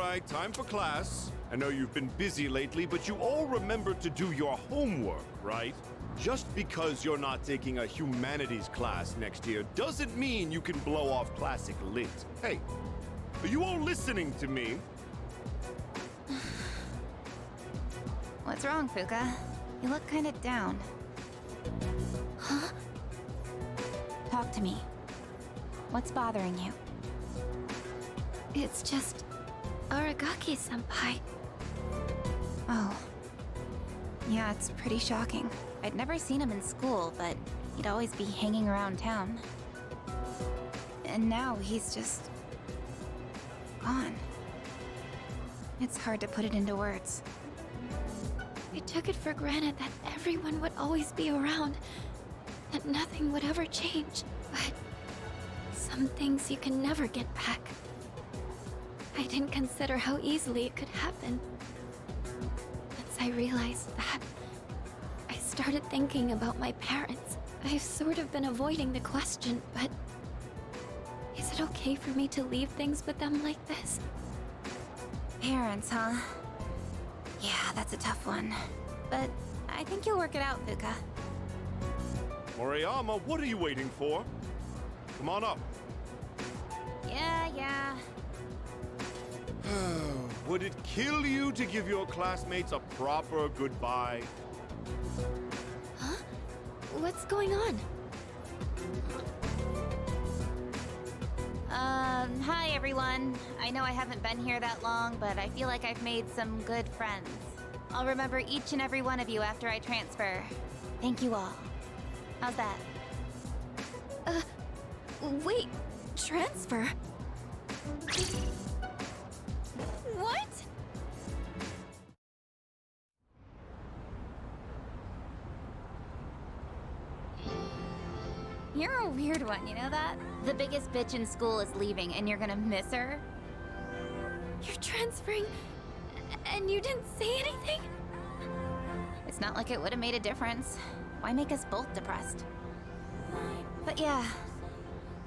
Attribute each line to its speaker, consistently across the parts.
Speaker 1: right, time for class. I know you've been busy lately, but you all remember to do your homework, right? Just because you're not taking a humanities class next year doesn't mean you can blow off classic lit. Hey, are you all listening to me?
Speaker 2: What's wrong, Fuka? You look kind of down.
Speaker 3: Huh?
Speaker 2: Talk to me. What's bothering you?
Speaker 3: It's just... Aragaki-senpai.
Speaker 2: Oh. Yeah, it's pretty shocking. I'd never seen him in school, but he'd always be hanging around town. And now he's just... gone. It's hard to put it into words.
Speaker 3: I took it for granted that everyone would always be around, that nothing would ever change, but some things you can never get back. I didn't consider how easily it could happen. Once I realized that, I started thinking about my parents. I've sort of been avoiding the question, but is it okay for me to leave things with them like this?
Speaker 2: Parents, huh? Yeah, that's a tough one. But I think you'll work it out, Fuka.
Speaker 1: Moriyama, what are you waiting for? Come on up.
Speaker 2: Yeah.
Speaker 1: Would it kill you to give your classmates a proper goodbye?
Speaker 3: Huh? What's going on?
Speaker 2: Hi everyone. I know I haven't been here that long, but I feel like I've made some good friends. I'll remember each and every one of you after I transfer. Thank you all. How's that?
Speaker 3: Wait, transfer? What?
Speaker 2: You're a weird one, you know that? The biggest bitch in school is leaving and you're gonna miss her?
Speaker 3: You're transferring, and you didn't say anything?
Speaker 2: It's not like it would have made a difference. Why make us both depressed? But yeah,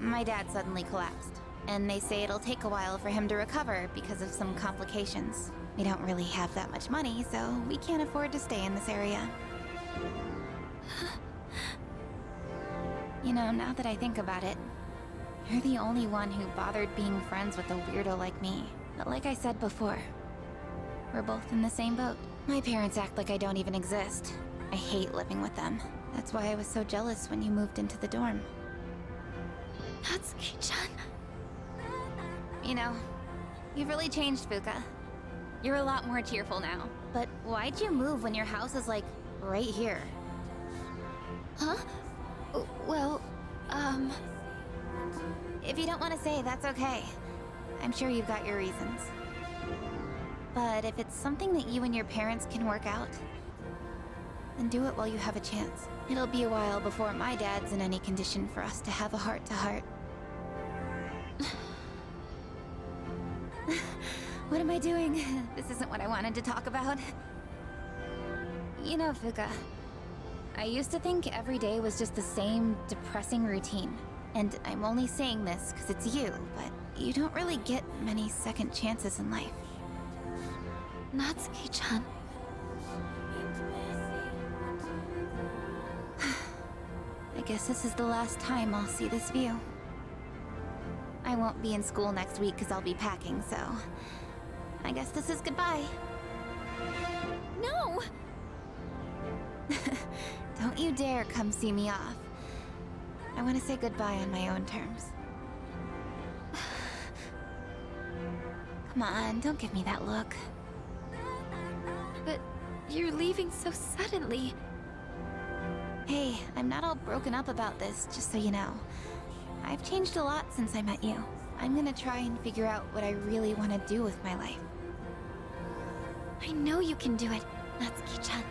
Speaker 2: my dad suddenly collapsed. And they say it'll take a while for him to recover because of some complications. We don't really have that much money, so we can't afford to stay in this area. You know, now that I think about it, you're the only one who bothered being friends with a weirdo like me. But like I said before, we're both in the same boat. My parents act like I don't even exist. I hate living with them. That's why I was so jealous when you moved into the dorm.
Speaker 3: Natsuki-chan.
Speaker 2: You know, you've really changed, Fuka. You're a lot more cheerful now. But why'd you move when your house is, like, right here?
Speaker 3: Huh? Well,
Speaker 2: If you don't want to say, that's okay. I'm sure you've got your reasons. But if it's something that you and your parents can work out, then do it while you have a chance. It'll be a while before my dad's in any condition for us to have a heart-to-heart. What am I doing? This isn't what I wanted to talk about. You know, Fuka, I used to think every day was just the same depressing routine. And I'm only saying this because it's you, but you don't really get many second chances in life.
Speaker 3: Natsuki-chan.
Speaker 2: I guess this is the last time I'll see this view. I won't be in school next week because I'll be packing, so... I guess this is goodbye.
Speaker 3: No!
Speaker 2: Don't you dare come see me off. I want to say goodbye on my own terms. Come on, don't give me that look.
Speaker 3: But you're leaving so suddenly.
Speaker 2: Hey, I'm not all broken up about this, just so you know. I've changed a lot since I met you. I'm gonna try and figure out what I really want to do with my life.
Speaker 3: I know you can do it, Natsuki-chan.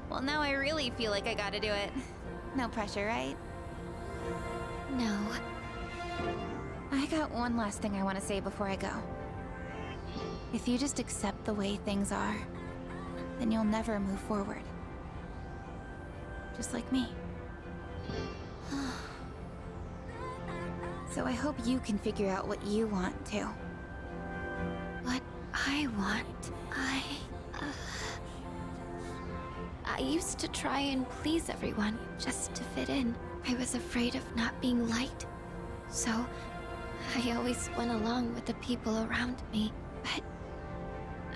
Speaker 2: Well, now I really feel like I gotta do it. No pressure, right?
Speaker 3: No.
Speaker 2: I got one last thing I want to say before I go. If you just accept the way things are, then you'll never move forward. Just like me. So I hope you can figure out what you want, too.
Speaker 3: I want. I used to try and please everyone just to fit in. I was afraid of not being liked. So, I always went along with the people around me. But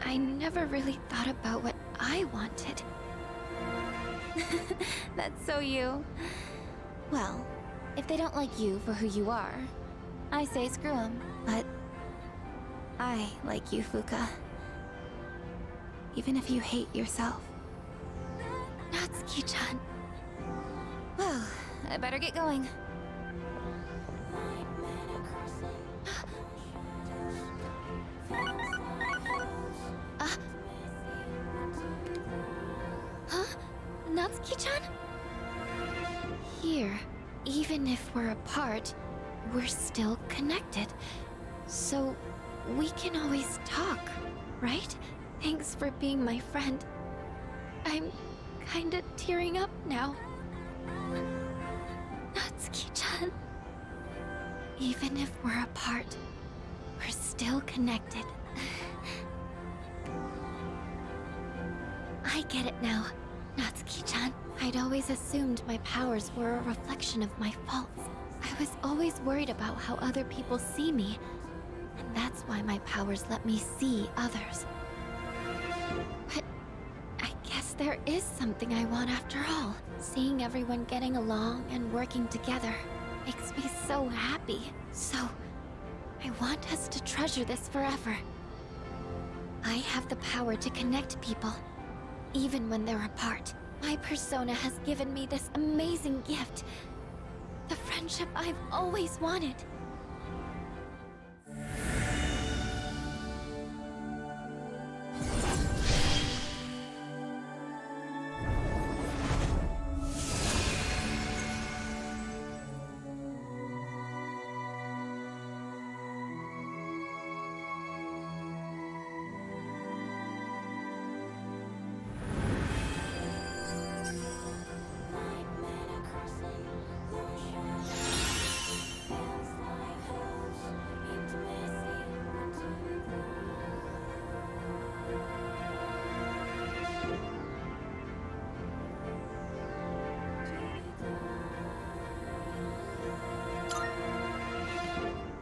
Speaker 3: I never really thought about what I wanted.
Speaker 2: That's so you. Well, if they don't like you for who you are, I say screw them. But I like you, Fuka. Even if you hate yourself.
Speaker 3: Natsuki-chan.
Speaker 2: Well, I better get going.
Speaker 3: Huh? Natsuki-chan? Here, even if we're apart, we're still connected. So, we can always talk, right? Thanks for being my friend. I'm kinda tearing up now. Natsuki-chan. Even if we're apart, we're still connected. I get it now, Natsuki-chan. I'd always assumed my powers were a reflection of my faults. I was always worried about how other people see me, and that's why my powers let me see others. But I guess there is something I want after all. Seeing everyone getting along and working together makes me so happy. So, I want us to treasure this forever. I have the power to connect people, even when they're apart. My persona has given me this amazing gift. The friendship I've always wanted.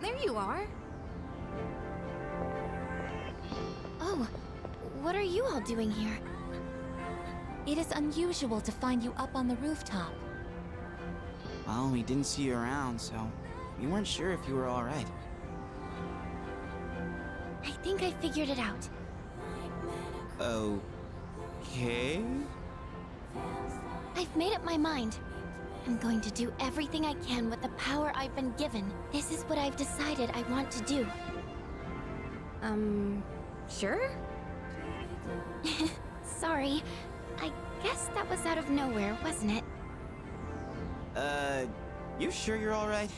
Speaker 2: There you are.
Speaker 3: Oh, what are you all doing here?
Speaker 2: It is unusual to find you up on the rooftop.
Speaker 4: Well, we didn't see you around, so we weren't sure if you were all right.
Speaker 3: I think I figured it out.
Speaker 4: Okay?
Speaker 3: I've made up my mind. I'm going to do everything I can with the power I've been given. This is what I've decided I want to do.
Speaker 2: Sure?
Speaker 3: Sorry. I guess that was out of nowhere, wasn't it?
Speaker 4: You sure you're all right?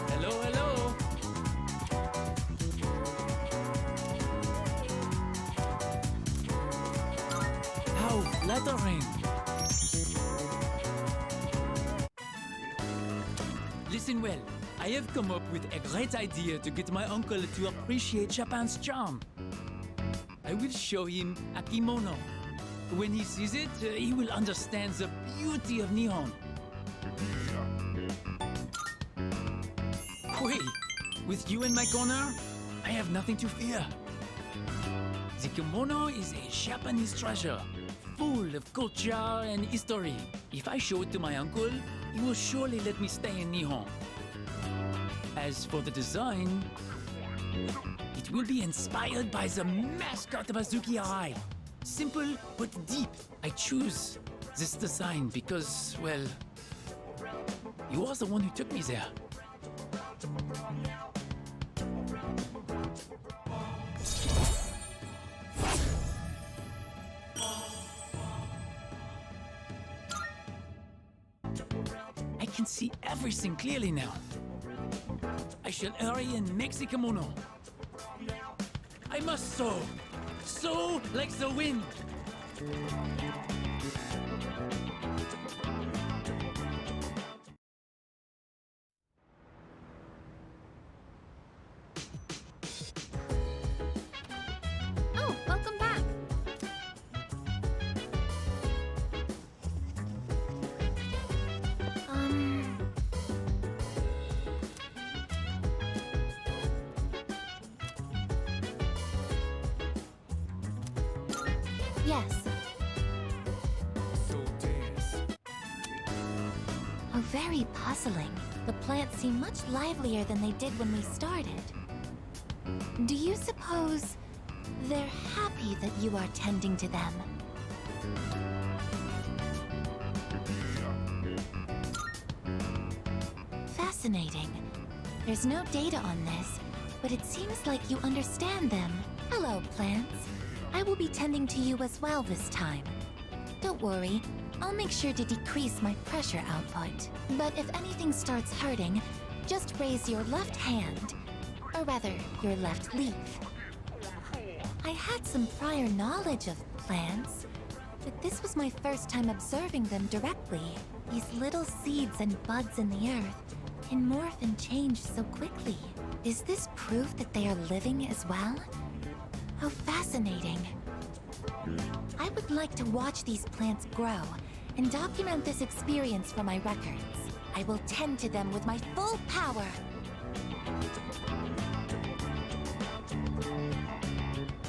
Speaker 5: Hello. How flattering. Listen well. I have come up with a great idea to get my uncle to appreciate Japan's charm. I will show him a kimono. When he sees it, he will understand the beauty of Nihon. Wait, with you in my corner, I have nothing to fear. The kimono is a Japanese treasure, full of culture and history. If I show it to my uncle, he will surely let me stay in Nihon. As for the design, it will be inspired by the mascot of Azuki Arai. Simple but deep. I choose this design because, well, You was the one who took me there. I can see everything clearly now. I shall hurry and make the kimono. I must sow. Sow like the wind.
Speaker 2: Oh, welcome back. Yes. Oh, very puzzling. The plants seem much livelier than they did when we started. Do you suppose they're happy that you are tending to them? Fascinating. There's no data on this, but it seems like you understand them. Hello, plants. I will be tending to you as well this time. Don't worry, I'll make sure to decrease my pressure output. But if anything starts hurting, just raise your left hand. Or rather, your left leaf. I had some prior knowledge of plants, but this was my first time observing them directly. These little seeds and buds in the earth can morph and change so quickly. Is this proof that they are living as well? How fascinating. I would like to watch these plants grow and document this experience for my records. I will tend to them with my full power.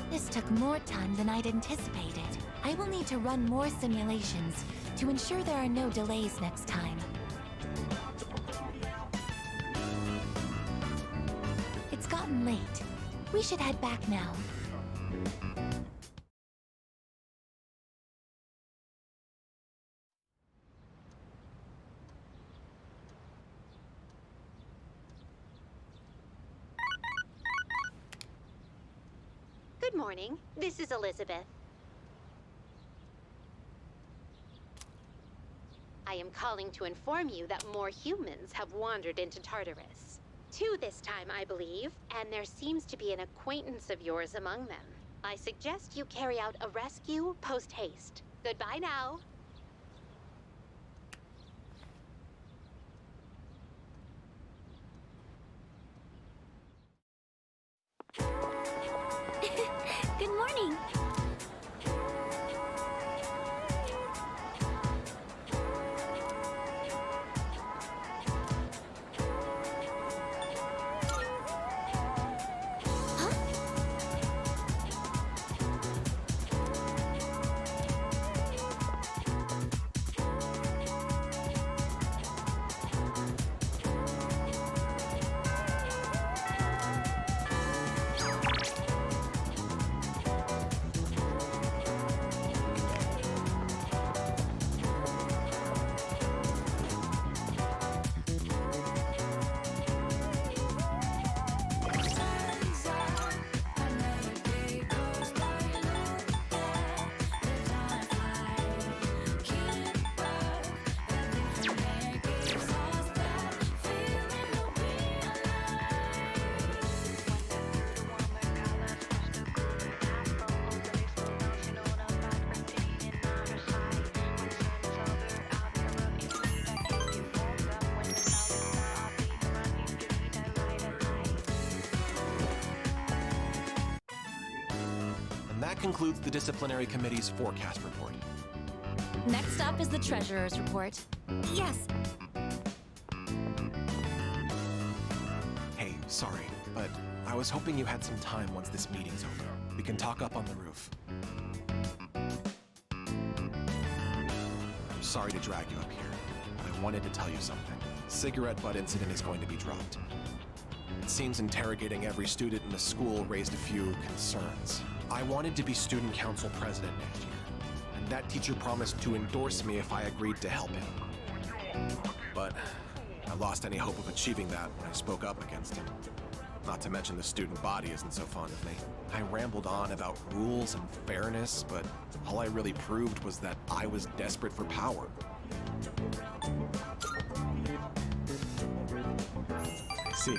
Speaker 2: This took more time than I'd anticipated. I will need to run more simulations to ensure there are no delays next time. It's gotten late. We should head back now.
Speaker 6: Good morning. This is Elizabeth. I am calling to inform you that more humans have wandered into Tartarus. 2 this time, I believe, and there seems to be an acquaintance of yours among them. I suggest you carry out a rescue post-haste. Goodbye now.
Speaker 3: Good morning.
Speaker 7: That concludes the Disciplinary Committee's forecast report.
Speaker 2: Next up is the Treasurer's report. Yes.
Speaker 7: Hey, sorry, but I was hoping you had some time once this meeting's over. We can talk up on the roof. I'm sorry to drag you up here, but I wanted to tell you something. Cigarette butt incident is going to be dropped. It seems interrogating every student in the school raised a few concerns. I wanted to be student council president next year, and that teacher promised to endorse me if I agreed to help him. But I lost any hope of achieving that when I spoke up against him. Not to mention the student body isn't so fond of me. I rambled on about rules and fairness, but all I really proved was that I was desperate for power. I see.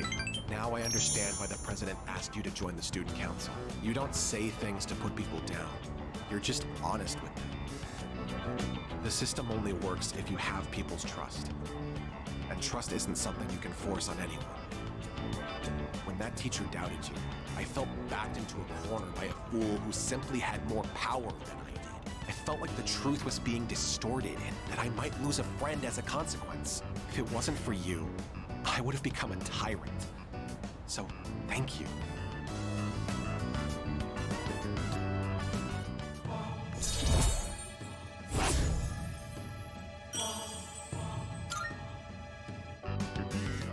Speaker 7: Now I understand why the president asked you to join the student council. You don't say things to put people down. You're just honest with them. The system only works if you have people's trust. And trust isn't something you can force on anyone. When that teacher doubted you, I felt backed into a corner by a fool who simply had more power than I did. I felt like the truth was being distorted and that I might lose a friend as a consequence. If it wasn't for you, I would have become a tyrant. So, thank you.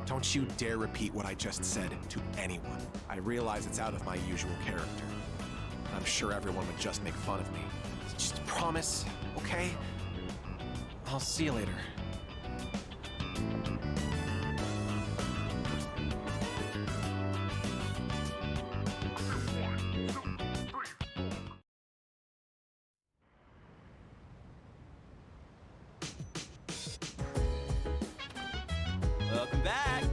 Speaker 7: Don't you dare repeat what I just said to anyone. I realize it's out of my usual character. I'm sure everyone would just make fun of me. Just promise, okay? I'll see you later.
Speaker 4: Welcome back.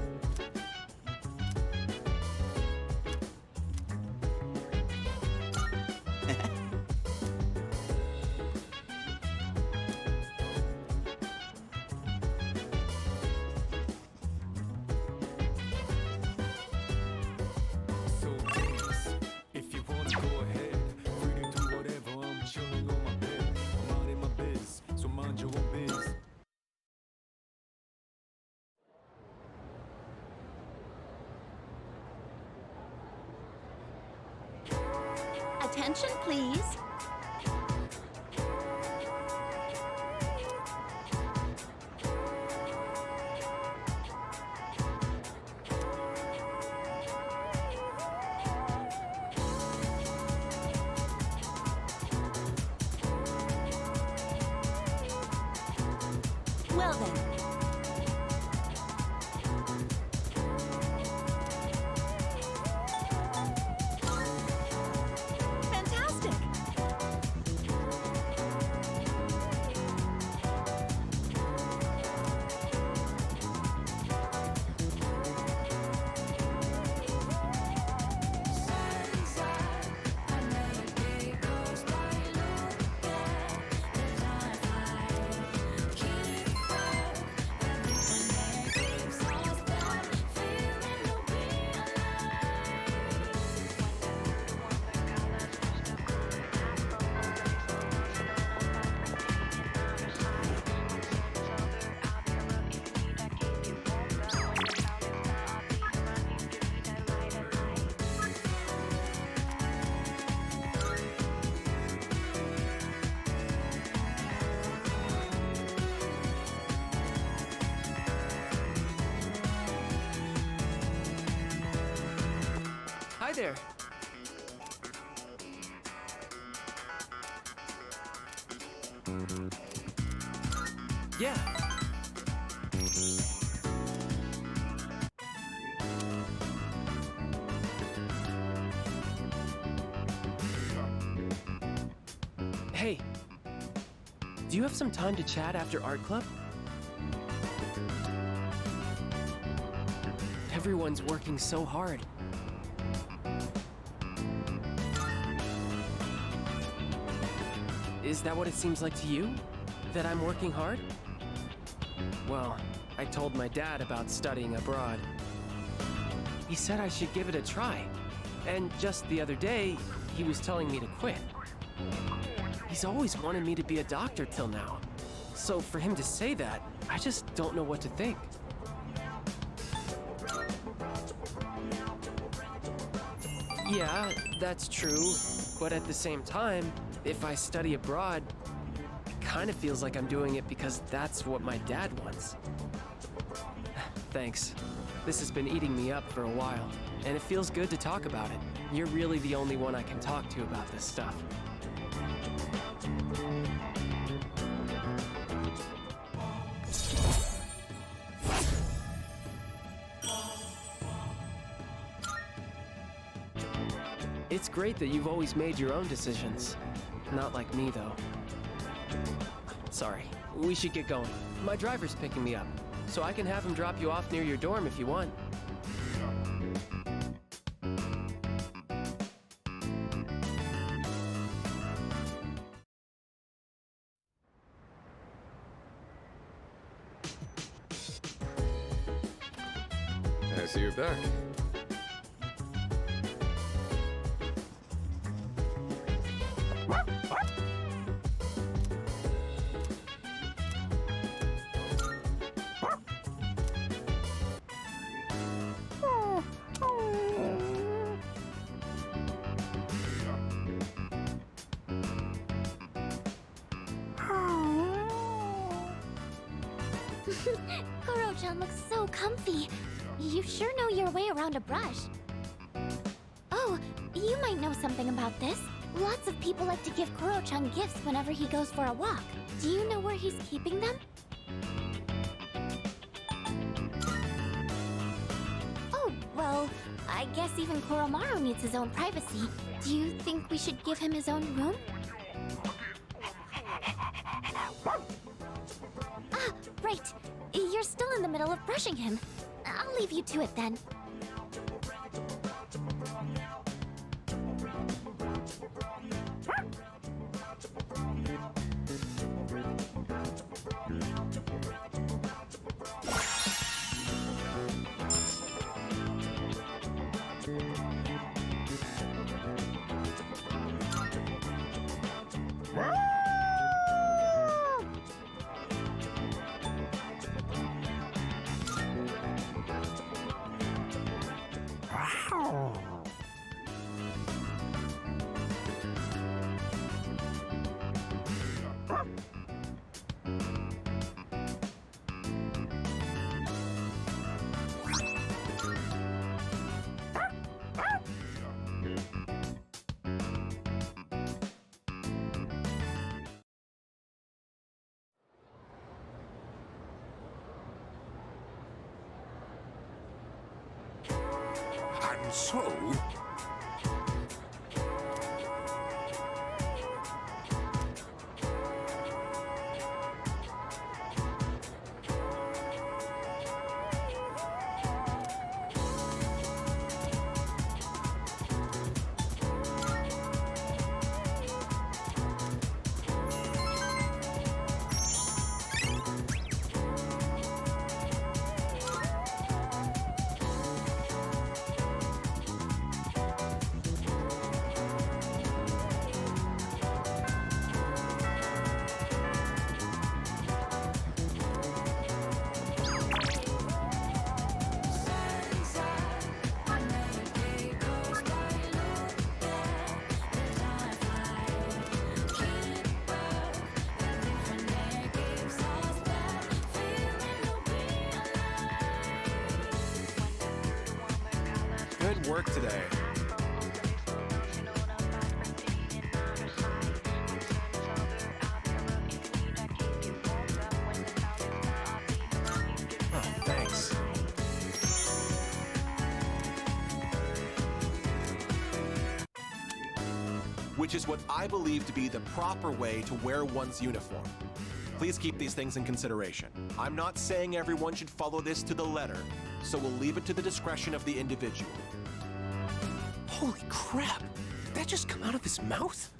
Speaker 8: So please, if you wanna go ahead, free to do whatever. I'm chilling on my bed, I'm minding my biz, so mind your own biz.
Speaker 2: Attention, please. Well then. Fantastic.
Speaker 9: Hi there. Yeah. Hey, do you have some time to chat after art club? Everyone's working so hard. Is that what it seems like to you? That I'm working hard? Well, I told my dad about studying abroad. He said I should give it a try. And just the other day, he was telling me to quit. He's always wanted me to be a doctor till now. So for him to say that, I just don't know what to think. Yeah, that's true. But at the same time, if I study abroad, it kind of feels like I'm doing it because that's what my dad wants. Thanks. This has been eating me up for a while, and it feels good to talk about it. You're really the only one I can talk to about this stuff. It's great that you've always made your own decisions. Not like me, though. Sorry, we should get going. My driver's picking me up, so I can have him drop you off near your dorm if you want.
Speaker 10: I see you're back.
Speaker 3: Kuro-chan looks so comfy. You sure know your way around a brush. Oh, you might know something about this. Lots of people like to give Kuro-chan gifts whenever he goes for a walk. Do you know where he's keeping them? Oh, well, I guess even Koromaru needs his own privacy. Do you think we should give him his own room? Ah, right. You're still in the middle of brushing him. I'll leave you to it then.
Speaker 11: And so...
Speaker 7: Good work today. Oh, thanks. Which is what I believe to be the proper way to wear one's uniform. Please keep these things in consideration. I'm not saying everyone should follow this to the letter, so we'll leave it to the discretion of the individual.
Speaker 9: Holy crap! Did that just come out of his mouth?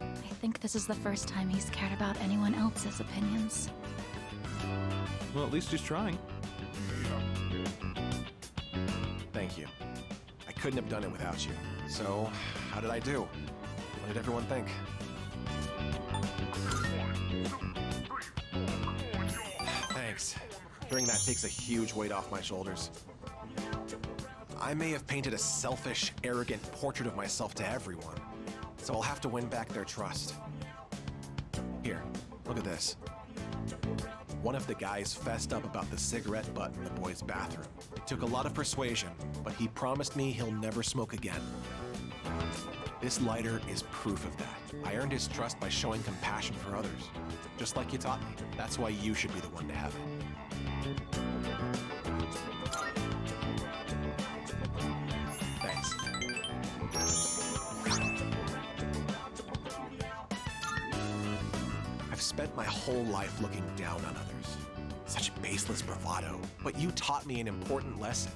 Speaker 2: I think this is the first time he's cared about anyone else's opinions.
Speaker 10: Well, at least he's trying.
Speaker 7: Thank you. I couldn't have done it without you. So, how did I do? What did everyone think? Thanks. Hearing that takes a huge weight off my shoulders. I may have painted a selfish, arrogant portrait of myself to everyone, so I'll have to win back their trust. Here, look at this. One of the guys fessed up about the cigarette butt in the boys' bathroom. It took a lot of persuasion, but he promised me he'll never smoke again. This lighter is proof of that. I earned his trust by showing compassion for others, just like you taught me. That's why you should be the one to have it. Thanks. spent my whole life looking down on others. Such baseless bravado. But you taught me an important lesson.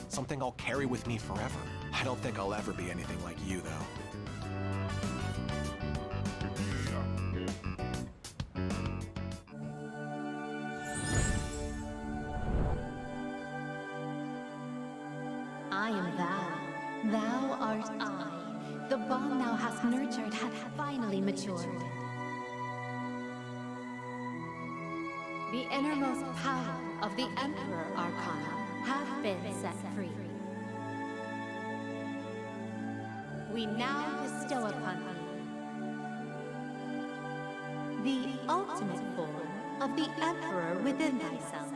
Speaker 7: Something I'll carry with me forever. I don't think I'll ever be anything like you, though.
Speaker 6: I am thou. Thou art I. The bond thou hast nurtured hath finally matured. The innermost power of the Emperor Arcana hath been set free. We now bestow upon thee the ultimate form of the Emperor within thyself.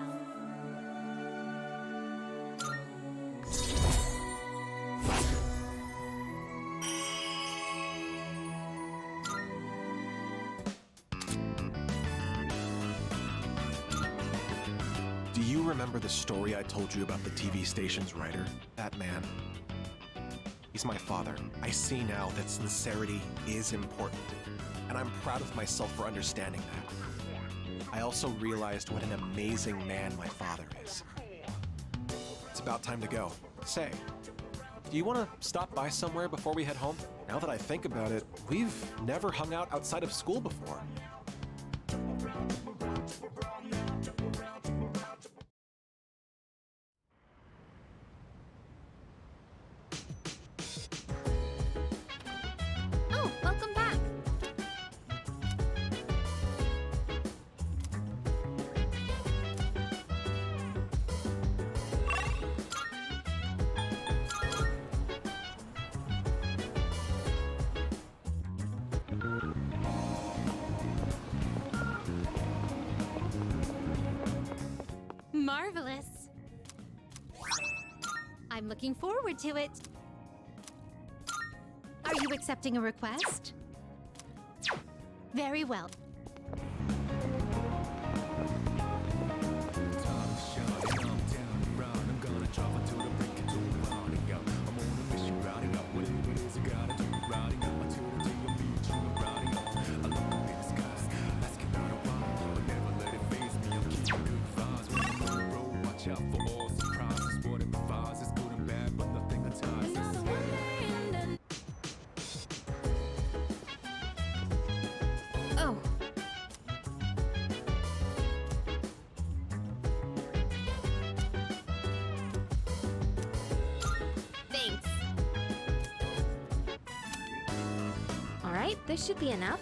Speaker 7: Do you remember the story I told you about the TV station's writer? That man. He's my father. I see now that sincerity is important, and I'm proud of myself for understanding that. I also realized what an amazing man my father is. It's about time to go. Say, do you want to stop by somewhere before we head home? Now that I think about it, we've never hung out outside of school before.
Speaker 2: Oh, welcome back.
Speaker 6: Marvelous. I'm looking forward to it. Are you accepting a request? Very well.
Speaker 2: Oh. Thanks.
Speaker 12: All right, this should be enough.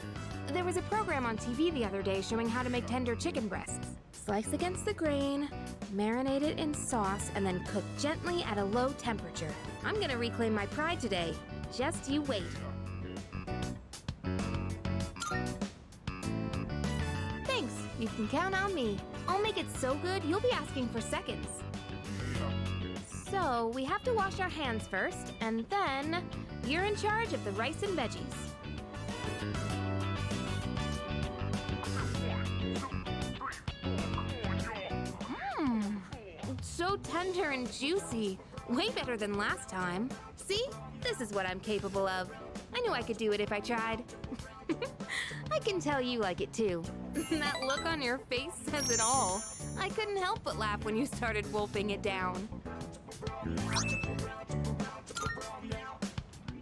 Speaker 12: There was a program on TV the other day showing how to make tender chicken breasts. Slice against the grain, marinate it in sauce, and then cook gently at a low temperature. I'm gonna reclaim my pride today. Just you wait. Thanks, you can count on me. I'll make it so good you'll be asking for seconds. So, we have to wash our hands first, and then you're in charge of the rice and veggies. So tender and juicy. Way better than last time. See? This is what I'm capable of. I knew I could do it if I tried. I can tell you like it too. That look on your face says it all. I couldn't help but laugh when you started wolfing it down.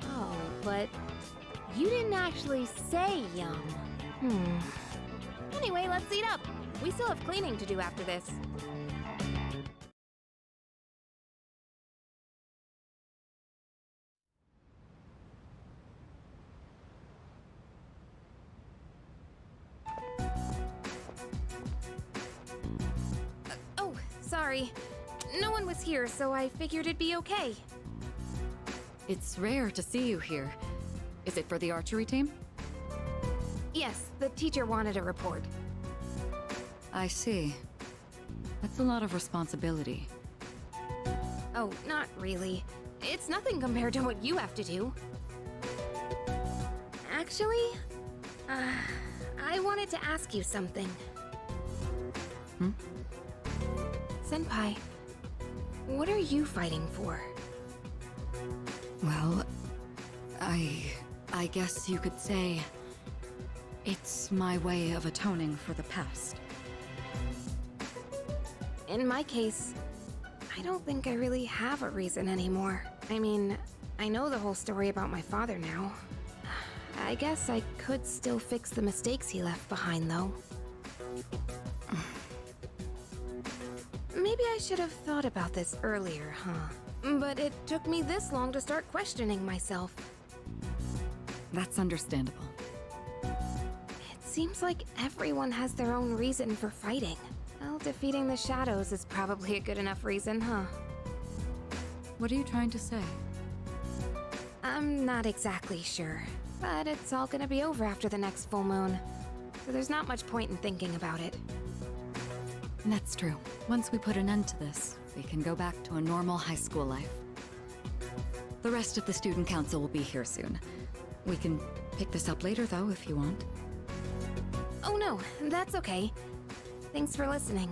Speaker 12: Oh, but you didn't actually say yum. Anyway, let's eat up. We still have cleaning to do after this. Oh, sorry. No one was here, so I figured it'd be okay.
Speaker 13: It's rare to see you here. Is it for the archery team?
Speaker 12: Yes, the teacher wanted a report.
Speaker 13: I see. That's a lot of responsibility.
Speaker 12: Oh, not really. It's nothing compared to what you have to do. Actually, I wanted to ask you something. Senpai, what are you fighting for?
Speaker 13: Well, I guess you could say It's my way of atoning for the past.
Speaker 12: In my case, I don't think I really have a reason anymore. I mean, I know the whole story about my father now. I guess I could still fix the mistakes he left behind, though. Maybe I should have thought about this earlier, huh? But it took me this long to start questioning myself.
Speaker 13: That's understandable.
Speaker 12: It seems like everyone has their own reason for fighting. Well, defeating the shadows is probably a good enough reason, huh?
Speaker 13: What are you trying to say?
Speaker 12: I'm not exactly sure, but it's all gonna be over after the next full moon. So there's not much point in thinking about it.
Speaker 13: That's true. Once we put an end to this, we can go back to a normal high school life. The rest of the student council will be here soon. We can pick this up later, though, if you want.
Speaker 12: Oh no, that's okay. Thanks for listening.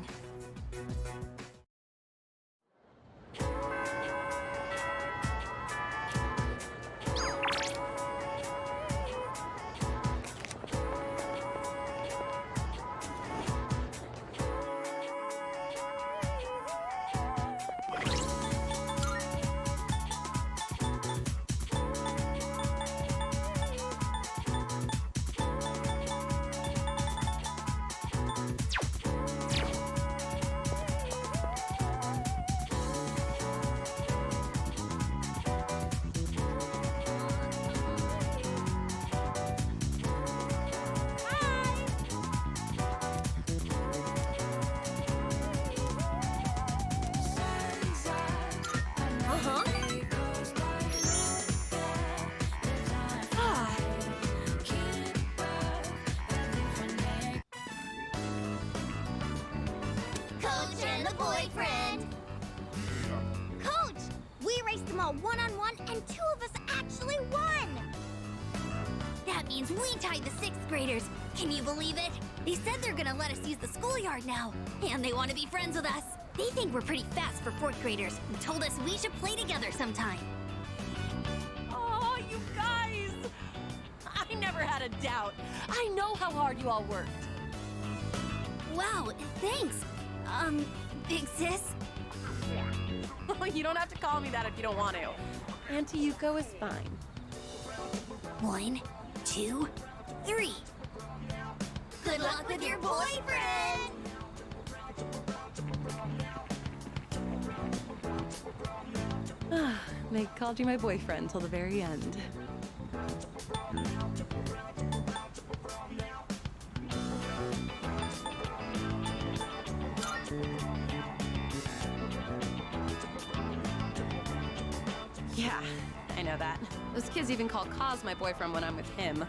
Speaker 14: Coach and the boyfriend! Coach! We raced them all one-on-one, and 2 of us actually won! That means we tied the 6th graders. Can you believe it? They said they're gonna let us use the schoolyard now, and they want to be friends with us. They think we're pretty fast for 4th graders and told us we should play together sometime.
Speaker 15: Oh, you guys! I never had a doubt. I know how hard you all worked.
Speaker 14: Wow, thanks. Big sis?
Speaker 15: You don't have to call me that if you don't want to. Auntie Yuko is fine.
Speaker 14: 1, 2, 3. Good luck with your boyfriend!
Speaker 15: They called you my boyfriend till the very end. Yeah, I know that. Those kids even call Kaz my boyfriend when I'm with him.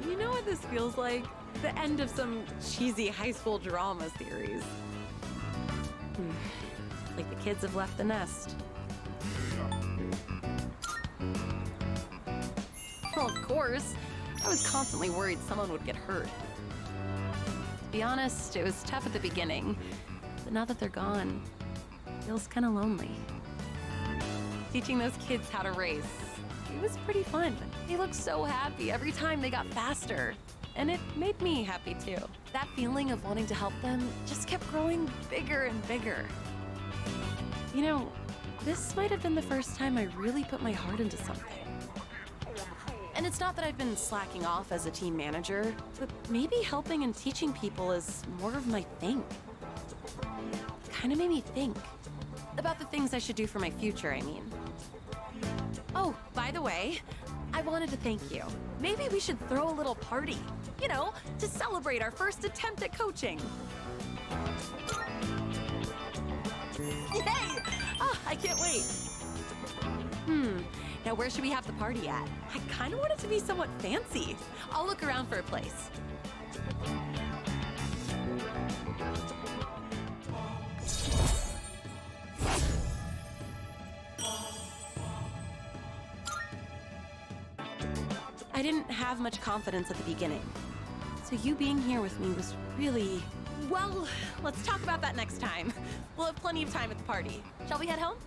Speaker 15: You know what this feels like? The end of some cheesy high school drama series. Like the kids have left the nest. Well, of course. I was constantly worried someone would get hurt. To be honest, it was tough at the beginning. But now that they're gone, it feels kind of lonely. Teaching those kids how to race, it was pretty fun. They looked so happy every time they got faster. And it made me happy too. That feeling of wanting to help them just kept growing bigger and bigger. You know, this might have been the first time I really put my heart into something. And it's not that I've been slacking off as a team manager, but maybe helping and teaching people is more of my thing. It kind of made me think about the things I should do for my future, I mean. Oh, by the way, I wanted to thank you. Maybe we should throw a little party, you know, to celebrate our first attempt at coaching. Yay! Oh, I can't wait. Now where should we have the party at? I kind of want it to be somewhat fancy. I'll look around for a place. I didn't have much confidence at the beginning. So you being here with me was really... Well, let's talk about that next time. We'll have plenty of time at the party. Shall we head home?